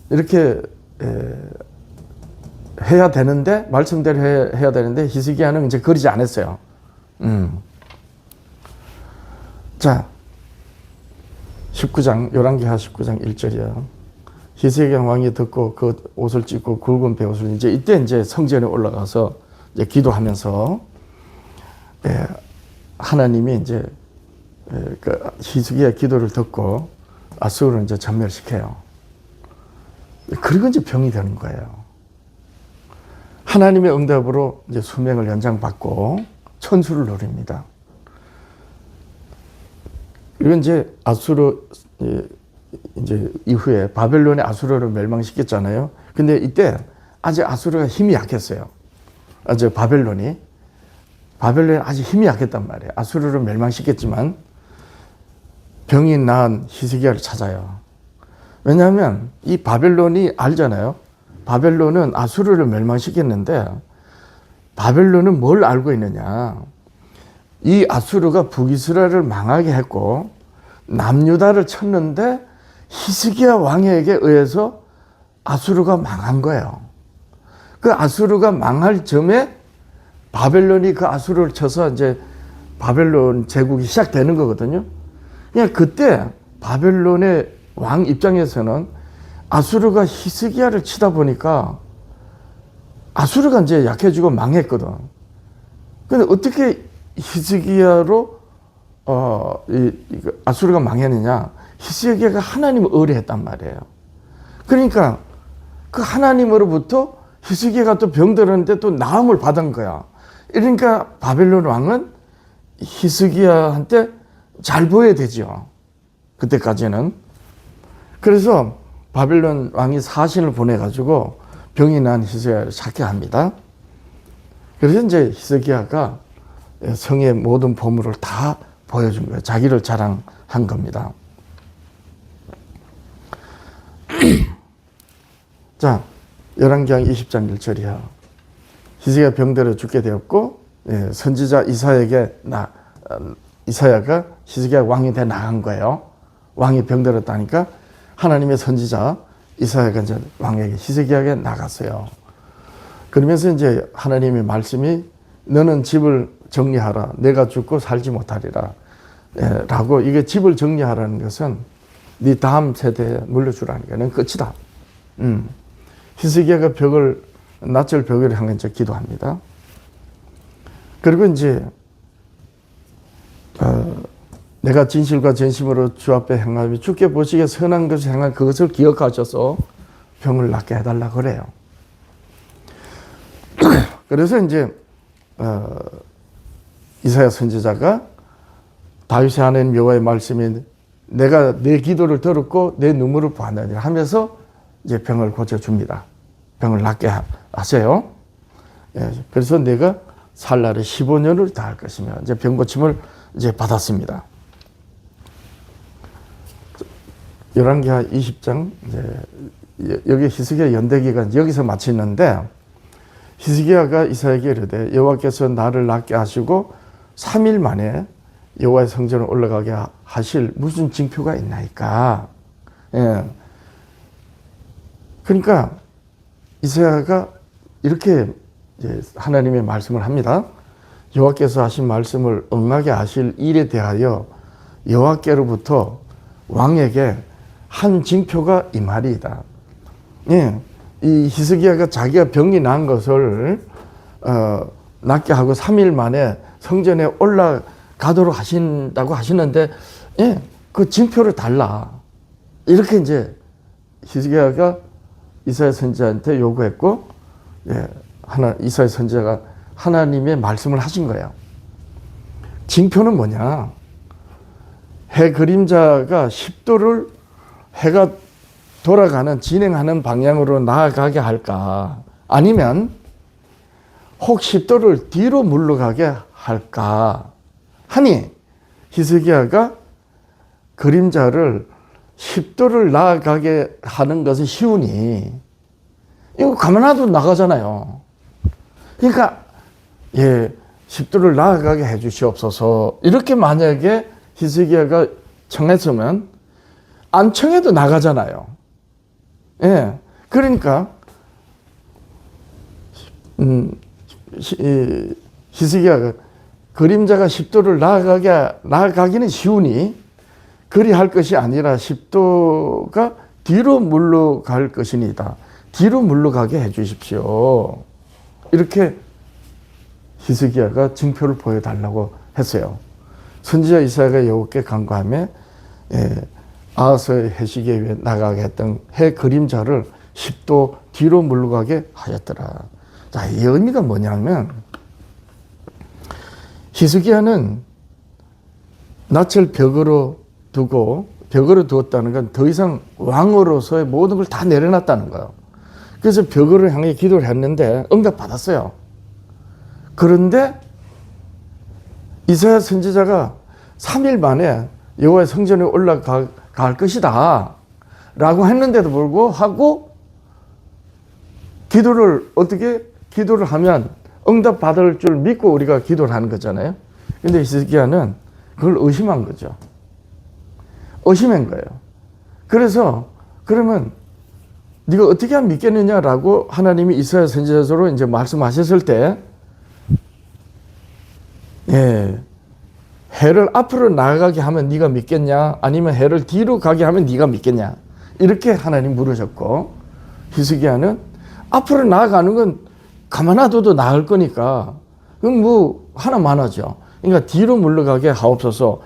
이렇게 해야 되는데 말씀대로 해야 되는데 히스기야는 이제 그러지 않았어요. 자, 19장 열왕기하 19장 1절이야. 히스기야 왕이 듣고 그 옷을 찢고 굵은 베옷을 이때 이제 성전에 올라가서 이제 기도하면서 하나님이 이제 그 히스기야 기도를 듣고 아수르를 이제 전멸시켜요. 그리고 이제 병이 되는 거예요. 하나님의 응답으로 이제 수명을 연장받고 천수를 누립니다. 그리고 이제 아수르 이제 이후에 바벨론이 아수르를 멸망시켰잖아요. 근데 이때 아직 아수르가 힘이 약했어요. 아직 바벨론이 아직 힘이 약했단 말이에요. 아수르를 멸망시켰지만 병이 나은 히스기야를 찾아요. 왜냐하면 이 바벨론이 알잖아요. 바벨론은 아수르를 멸망시켰는데 바벨론은 뭘 알고 있느냐. 이 아수르가 북이스라엘을 망하게 했고 남유다를 쳤는데 히스기야 왕에게 의해서 아수르가 망한 거예요. 그 아수르가 망할 점에 바벨론이 그 아수르를 쳐서 이제 바벨론 제국이 시작되는 거거든요. 그냥 그때 바벨론의 왕 입장에서는 아수르가 히스기야를 치다 보니까 아수르가 이제 약해지고 망했거든. 근데 어떻게 히스기야로 아수르가 망했느냐? 히스기야가 하나님을 의뢰했단 말이에요. 그러니까 그 하나님으로부터 히스기야가 또 병들었는데 또 나음을 받은 거야. 그러니까 바벨론 왕은 히스기야한테 잘 보여야 되죠. 그때까지는. 그래서 바벨론 왕이 사신을 보내가지고 병이 난 히스기야를 찾게 합니다. 그래서 이제 히스기야가 성의 모든 보물을 다 보여준 거예요. 자기를 자랑한 겁니다. 자, 열왕기상 20장 1절이야. 히스기야 병들어 죽게 되었고 선지자 이사야가 히스기야 왕이 돼 나간 거예요. 왕이 병들었다니까 하나님의 선지자 이사야가 이제 왕에게 히스기야에게 나갔어요. 그러면서 이제 하나님의 말씀이 너는 집을 정리하라. 내가 죽고 살지 못하리라. 라고 이게 집을 정리하라는 것은 네 다음 세대에 물려주라니까. 는 끝이다. 히스기야가 낯을 벽을 향해 이제 기도합니다. 그리고 이제 내가 진실과 전심으로 주 앞에 행하며 주께 보시기에 선한 것을 행한 그것을 기억하셔서 병을 낫게 해달라 그래요. 그래서 이제 이사야 선지자가 다윗의 하나님 여호와의 말씀이 내가 내 기도를 들었고 내 눈물을 보았느니라 하면서 이제 병을 고쳐줍니다. 병을 낫게 하세요. 그래서 내가 살 날에 15년을 다할 것이며 이제 병 고침을 이제 받았습니다. 열왕기하 20장 이제 여기 히스기야 연대기가 여기서 마치는데 히스기야가 이사야에게 이르되 여호와께서 나를 낫게 하시고 3일 만에 여호와의 성전을 올라가게 하실 무슨 징표가 있나이까. 예. 그러니까 이사야가 이렇게 이제 하나님의 말씀을 합니다. 여호와께서 하신 말씀을 응하게 하실 일에 대하여 여호와께로부터 왕에게 한 징표가 임하리이다. 예. 이 히스기야가 자기가 병이 난 것을 낫게 하고 3일 만에 성전에 올라가도록 하신다고 하시는데, 예, 그 징표를 달라. 이렇게 이제 히스기야가 이사야 선지자한테 요구했고, 예, 이사야 선지자가 하나님의 말씀을 하신 거예요. 징표는 뭐냐? 해 그림자가 10도를 해가 돌아가는 진행하는 방향으로 나아가게 할까? 아니면 혹 10도를 뒤로 물러가게 할까? 하니 히스기야가 그림자를 10도를 나아가게 하는 것은 쉬우니 이거 가만 놔도 나가잖아요. 그러니까 10도를 나아가게 해 주시옵소서. 이렇게 만약에 히스기야가 청했으면 안 청해도 나가잖아요. 예. 그러니까 히스기야가 그림자가 10도를 나아가기는 쉬우니 그리 할 것이 아니라 10도가 뒤로 물러갈 것이니다. 뒤로 물러가게 해 주십시오. 이렇게 히스기야가 징표를 보여달라고 했어요. 선지자 이사야가 여호와께 간구하며 아하스의 해시기에 위해 나가게 했던 해 그림자를 10도 뒤로 물러가게 하셨더라. 자, 이 의미가 뭐냐면 히스기야는 낯을 벽으로 두었다는 건 더 이상 왕으로서의 모든 걸 다 내려놨다는 거예요. 그래서 벽을 향해 기도를 했는데 응답받았어요. 그런데 이사야 선지자가 3일 만에 여호와의 성전에 올라갈 것이다 라고 했는데도 불구하고 어떻게 기도를 하면 응답받을 줄 믿고 우리가 기도를 하는 거잖아요. 근데 히스기야는 그걸 의심한 거죠. 의심한 거예요. 그래서 그러면 네가 어떻게 하면 믿겠느냐라고 하나님이 이사야 선지자로 이제 말씀하셨을 때, 해를 앞으로 나아가게 하면 네가 믿겠냐? 아니면 해를 뒤로 가게 하면 네가 믿겠냐? 이렇게 하나님 물으셨고, 히스기야는 앞으로 나아가는 건 가만 놔둬도 나을 거니까 그럼 뭐 하나만 하죠. 그러니까 뒤로 물러가게 하옵소서.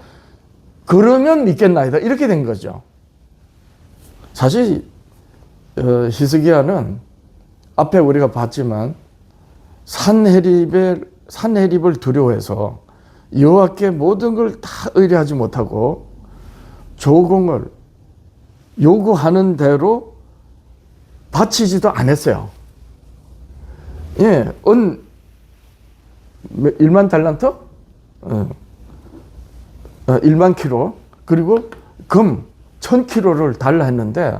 그러면 믿겠나이다. 이렇게 된 거죠. 사실 히스기야는 앞에 우리가 봤지만 산헤립을 두려워해서 여호와께 모든 걸 다 의뢰하지 못하고 조공을 요구하는 대로 바치지도 않았어요. 1만 달란트? 1만 키로, 그리고 금 1000키로를 달라 했는데,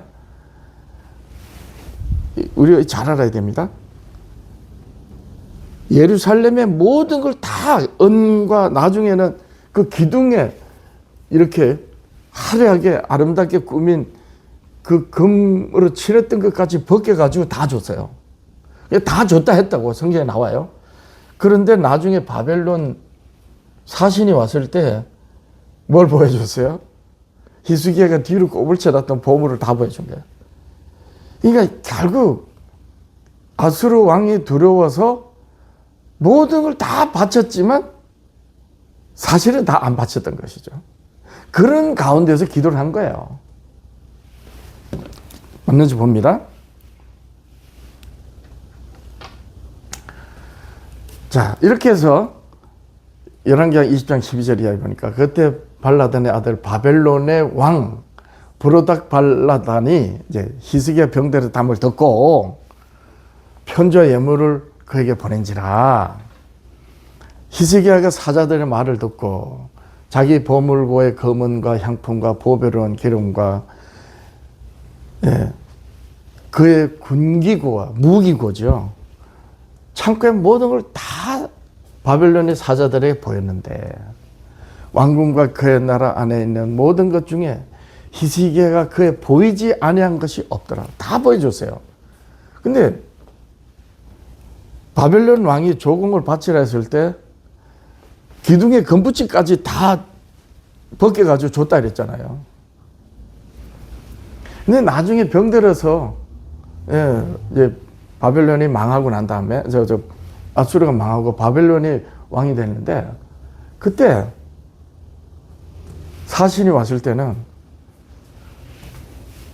우리가 잘 알아야 됩니다. 예루살렘의 모든 걸 다 은과 나중에는 그 기둥에 이렇게 화려하게 아름답게 꾸민 그 금으로 칠했던 것까지 벗겨가지고 다 줬어요. 다 줬다 했다고 성경에 나와요. 그런데 나중에 바벨론 사신이 왔을 때 뭘 보여줬어요? 히스기야가 뒤로 꼬불쳐놨던 보물을 다 보여준 거예요. 그러니까 결국 아수르 왕이 두려워서 모든 걸 다 바쳤지만 사실은 다 안 바쳤던 것이죠. 그런 가운데서 기도를 한 거예요. 맞는지 봅니다. 자, 이렇게 해서 열왕기하 20장 12절 이하에 보니까 그때 발라단의 아들 바벨론의 왕 브로닥 발라단이 이제 히스기야 병들의 담을 듣고 편지와 예물을 그에게 보낸지라. 히스기야가 사자들의 말을 듣고 자기 보물고의 금은과 향품과 보배로운 기름과 예, 그의 군기고와 무기고죠. 창고의 모든 걸 다 바벨론의 사자들에게 보였는데 왕궁과 그의 나라 안에 있는 모든 것 중에 히스기야가 그에 보이지 아니한 것이 없더라. 다 보여줬어요. 근데 바벨론 왕이 조공을 바치라 했을 때 기둥의 금붙이까지 다 벗겨가지고 줬다 그랬잖아요. 근데 나중에 병들어서 이제 바벨론이 망하고 난 다음에 아수르가 망하고 바벨론이 왕이 됐는데 그때 사신이 왔을 때는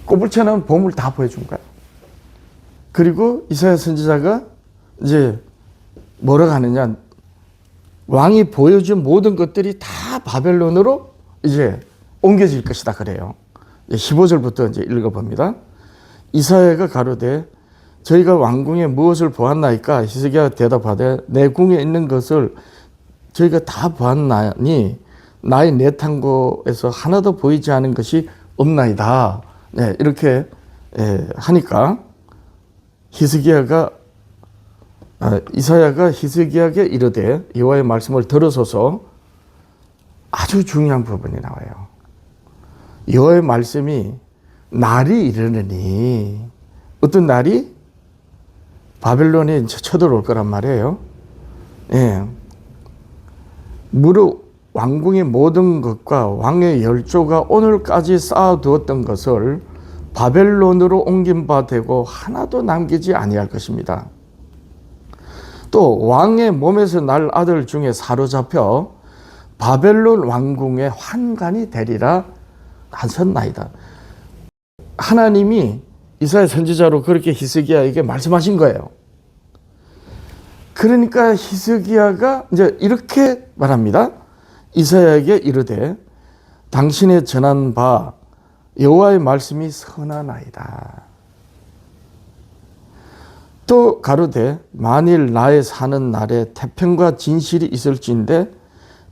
꼬불채는 보물 다 보여준 거야. 그리고 이사야 선지자가 이제 뭐라고 하느냐, 왕이 보여준 모든 것들이 다 바벨론으로 이제 옮겨질 것이다 그래요. 15절부터 이제 읽어봅니다. 이사야가 가로되 저희가 왕궁에 무엇을 보았나이까? 히스기야가 대답하되 내 궁에 있는 것을 저희가 다 보았나니 나의 내탕고에서 하나도 보이지 않은 것이 없나이다. 네, 이렇게 하니까 이사야가 히스기야에게 이르되 여호와의 말씀을 들으소서. 아주 중요한 부분이 나와요. 여호와의 말씀이 날이 이르느니, 어떤 날이 바벨론이 쳐들어올 거란 말이에요. 예. 무릇 왕궁의 모든 것과 왕의 열조가 오늘까지 쌓아두었던 것을 바벨론으로 옮긴 바 되고 하나도 남기지 아니할 것입니다. 또 왕의 몸에서 날 아들 중에 사로잡혀 바벨론 왕궁의 환관이 되리라 하셨나이다. 하나님이 이사야 선지자로 그렇게 히스기야에게 말씀하신 거예요. 그러니까 히스기야가 이제 이렇게 말합니다. 이사야에게 이르되 당신의 전한 바 여호와의 말씀이 선하나이다. 또 가로되 만일 나의 사는 날에 태평과 진실이 있을진데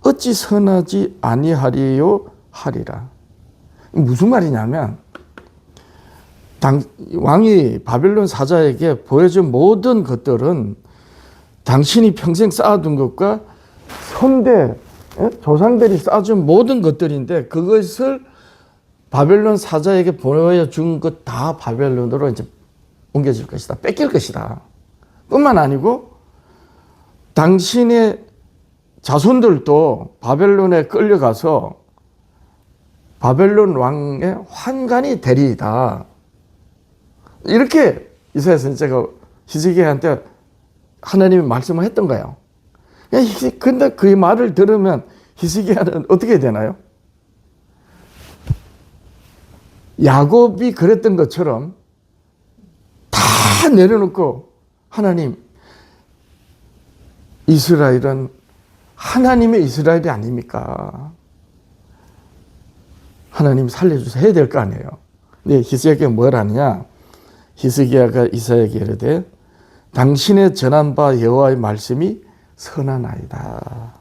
어찌 선하지 아니하리요 하리라. 무슨 말이냐면 왕이 바벨론 사자에게 보여준 모든 것들은 당신이 평생 쌓아둔 것과 선대 조상들이 쌓아준 모든 것들인데 그것을 바벨론 사자에게 보여준 것 다 바벨론으로 이제 옮겨질 것이다. 뺏길 것이다. 뿐만 아니고 당신의 자손들도 바벨론에 끌려가서 바벨론 왕의 환관이 되리이다. 이렇게 이사야 선지자가 히스기야한테 하나님이 말씀을 했던 거예요. 근데 그 말을 들으면 히스기야는 어떻게 되나요? 야곱이 그랬던 것처럼 다 내려놓고 하나님, 이스라엘은 하나님의 이스라엘이 아닙니까? 하나님 살려주세요 해야 될 거 아니에요. 근데 히스기야가 뭘 하느냐? 히스기야가 이사야에게 이르되 당신의 전한 바 여호와의 말씀이 선하나이다.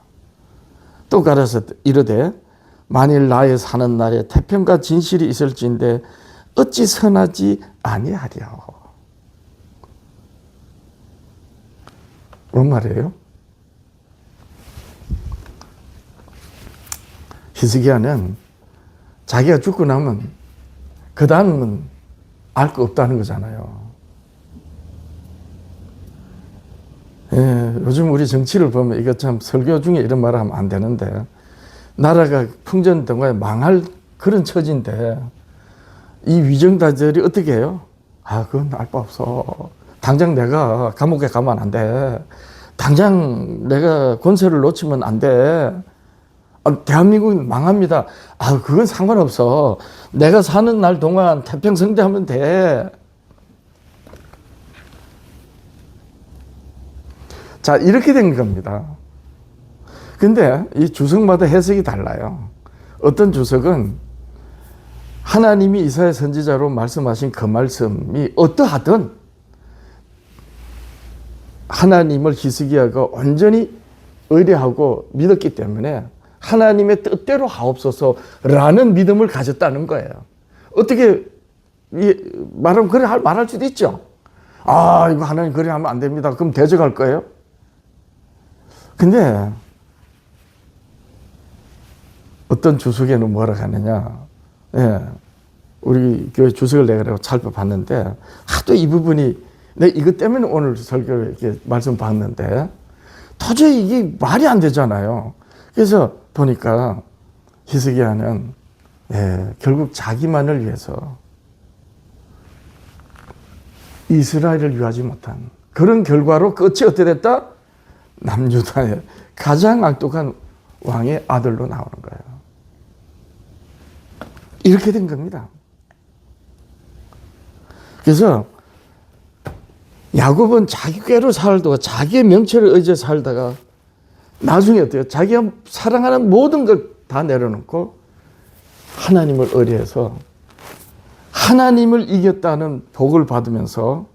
또 가라서 이르되 만일 나의 사는 날에 태평과 진실이 있을진데 어찌 선하지 아니하랴. 뭔 말이에요? 히스기야는 자기가 죽고 나면 그 다음은 알 거 없다는 거잖아요. 예, 요즘 우리 정치를 보면 이거 참 설교 중에 이런 말을 하면 안 되는데 나라가 풍전등화에 망할 그런 처지인데 이 위정자들이 어떻게 해요? 그건 알 바 없어. 당장 내가 감옥에 가면 안 돼. 당장 내가 권세를 놓치면 안 돼. 대한민국은 망합니다. 그건 상관없어. 내가 사는 날 동안 태평성대하면 돼. 자, 이렇게 된 겁니다. 근데 이 주석마다 해석이 달라요. 어떤 주석은 하나님이 이사야 선지자로 말씀하신 그 말씀이 어떠하든 하나님을 히스기야가 온전히 의뢰하고 믿었기 때문에 하나님의 뜻대로 하옵소서라는 믿음을 가졌다는 거예요. 어떻게 말하면 그래 말할 수도 있죠. 아, 이거 하나님 그래 하면 안 됩니다. 그럼 대적할 거예요? 근데 어떤 주석에는 뭐라 하느냐. 예. 우리 교회 주석을 내가 살펴봤는데 하도 이 부분이 내가 이것 때문에 오늘 설교를 이렇게 말씀 봤는데 도저히 이게 말이 안 되잖아요. 그래서 보니까 히스기야는 결국 자기만을 위해서 이스라엘을 위하지 못한 그런 결과로 끝이 어떻게 됐다? 남유다의 가장 악독한 왕의 아들로 나오는 거예요. 이렇게 된 겁니다. 그래서 야곱은 자기 꾀로 살다가 자기의 명체를 의지해 살다가 나중에 어때요? 자기가 사랑하는 모든 걸 다 내려놓고 하나님을 의뢰해서 하나님을 이겼다는 복을 받으면서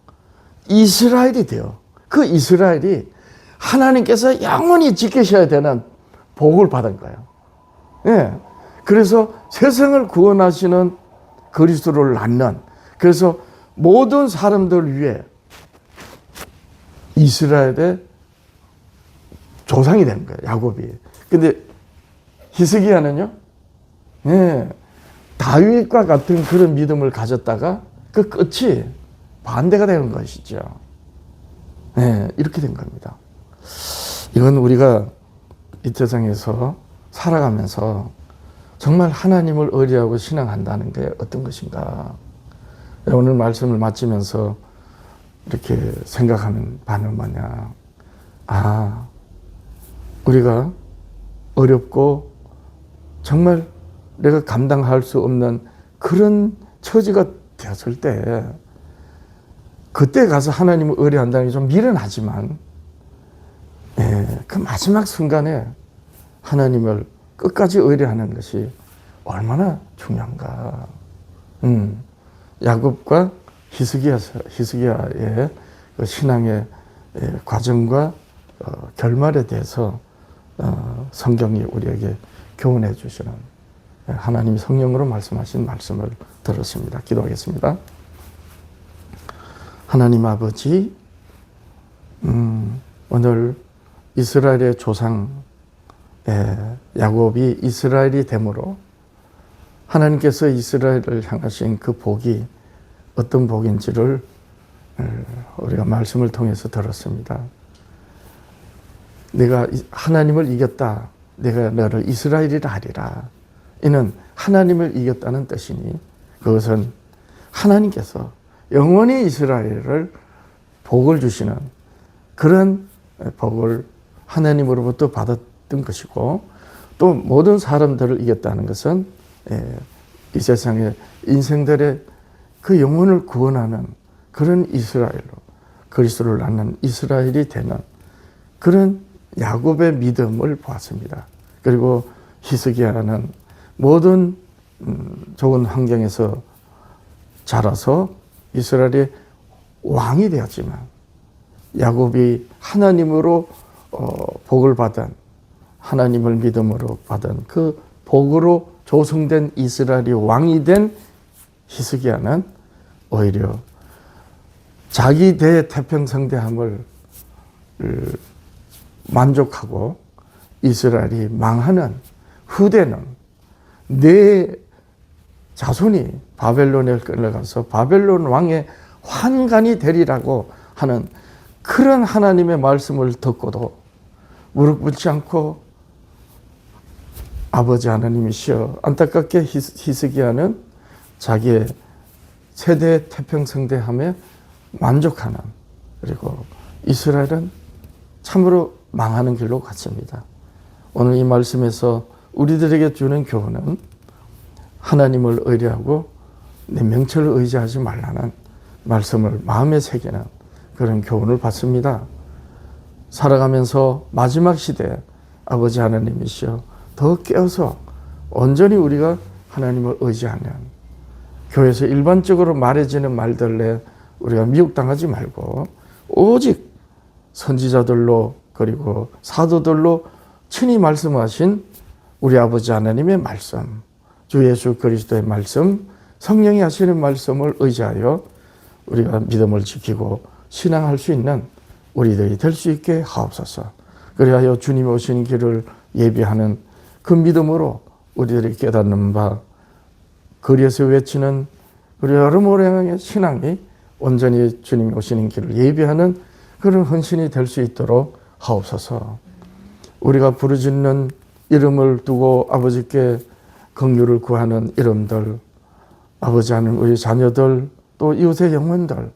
이스라엘이 돼요. 그 이스라엘이 하나님께서 영원히 지키셔야 되는 복을 받은 거예요. 예. 그래서 세상을 구원하시는 그리스도를 낳는, 그래서 모든 사람들 위해 이스라엘의 조상이 된 거예요, 야곱이. 근데 히스기야는요, 다윗과 같은 그런 믿음을 가졌다가 그 끝이 반대가 되는 것이죠. 이렇게 된 겁니다. 이건 우리가 이 세상에서 살아가면서 정말 하나님을 의뢰하고 신앙한다는 게 어떤 것인가. 오늘 말씀을 마치면서 이렇게 생각하는 바는 뭐냐. 아, 우리가 어렵고 정말 내가 감당할 수 없는 그런 처지가 되었을 때 그때 가서 하나님을 의뢰한다는 게 좀 미련하지만 그 마지막 순간에 하나님을 끝까지 의뢰하는 것이 얼마나 중요한가. 야곱과 히스기야의 그 신앙의 과정과 결말에 대해서 성경이 우리에게 교훈해 주시는 하나님이 성령으로 말씀하신 말씀을 들었습니다. 기도하겠습니다. 하나님 아버지, 오늘 이스라엘의 조상 야곱이 이스라엘이 됨으로 하나님께서 이스라엘을 향하신 그 복이 어떤 복인지를 우리가 말씀을 통해서 들었습니다. 내가 하나님을 이겼다. 내가 너를 이스라엘이라 하리라. 이는 하나님을 이겼다는 뜻이니 그것은 하나님께서 영원히 이스라엘을 복을 주시는 그런 복을 하나님으로부터 받았던 것이고, 또 모든 사람들을 이겼다는 것은 이 세상의 인생들의 그 영혼을 구원하는 그런 이스라엘로, 그리스도를 낳는 이스라엘이 되는 그런 야곱의 믿음을 보았습니다. 그리고 히스기야는 모든 좋은 환경에서 자라서 이스라엘의 왕이 되었지만 야곱이 하나님으로 복을 받은, 하나님을 믿음으로 받은 그 복으로 조성된 이스라엘이 왕이 된 히스기야는 오히려 자기 대태평성대함을 만족하고 이스라엘이 망하는 후대는 내 자손이 바벨론에 끌려가서 바벨론 왕의 환관이 되리라고 하는 그런 하나님의 말씀을 듣고도 무릎 꿇지 않고 아버지 하나님이시여, 안타깝게 히스기야는 자기의 세대 태평성대함에 만족하는, 그리고 이스라엘은 참으로 망하는 길로 갔습니다. 오늘 이 말씀에서 우리들에게 주는 교훈은 하나님을 의뢰하고 내 명철을 의지하지 말라는 말씀을 마음에 새기는 그런 교훈을 받습니다. 살아가면서 마지막 시대에 아버지 하나님이시여 더 깨어서 온전히 우리가 하나님을 의지하는, 교회에서 일반적으로 말해지는 말들에 우리가 미혹당하지 말고 오직 선지자들로 그리고 사도들로 친히 말씀하신 우리 아버지 하나님의 말씀, 주 예수 그리스도의 말씀, 성령이 하시는 말씀을 의지하여 우리가 믿음을 지키고 신앙할 수 있는 우리들이 될 수 있게 하옵소서. 그리하여 주님 오신 길을 예비하는 그 믿음으로 우리들이 깨닫는 바 거리에서 외치는 우리 여러 모양의 신앙이 온전히 주님 오시는 길을 예비하는 그런 헌신이 될 수 있도록 하옵소서. 우리가 부르짖는 이름을 두고 아버지께 긍휼을 구하는 이름들, 아버지 하나님 우리 자녀들 또 이웃의 영혼들,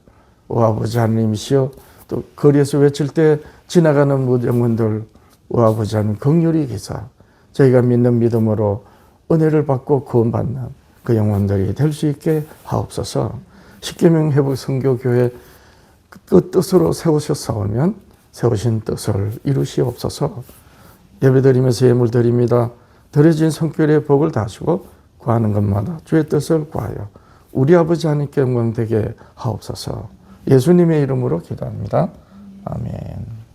오 아버지 하나님이시여 또 거리에서 외칠 때 지나가는 모든 영혼들, 오 아버지 하나님 긍휼히 계사 저희가 믿는 믿음으로 은혜를 받고 구원받는 그 영혼들이 될 수 있게 하옵소서. 십계명 회복 선교교회 그 뜻으로 세우셨사오면 세우신 뜻을 이루시옵소서. 예배드리면서 예물 드립니다. 드려진 성결의 복을 다시고 구하는 것마다 주의 뜻을 구하여 우리 아버지 하나님께 영광되게 하옵소서. 예수님의 이름으로 기도합니다. 아멘.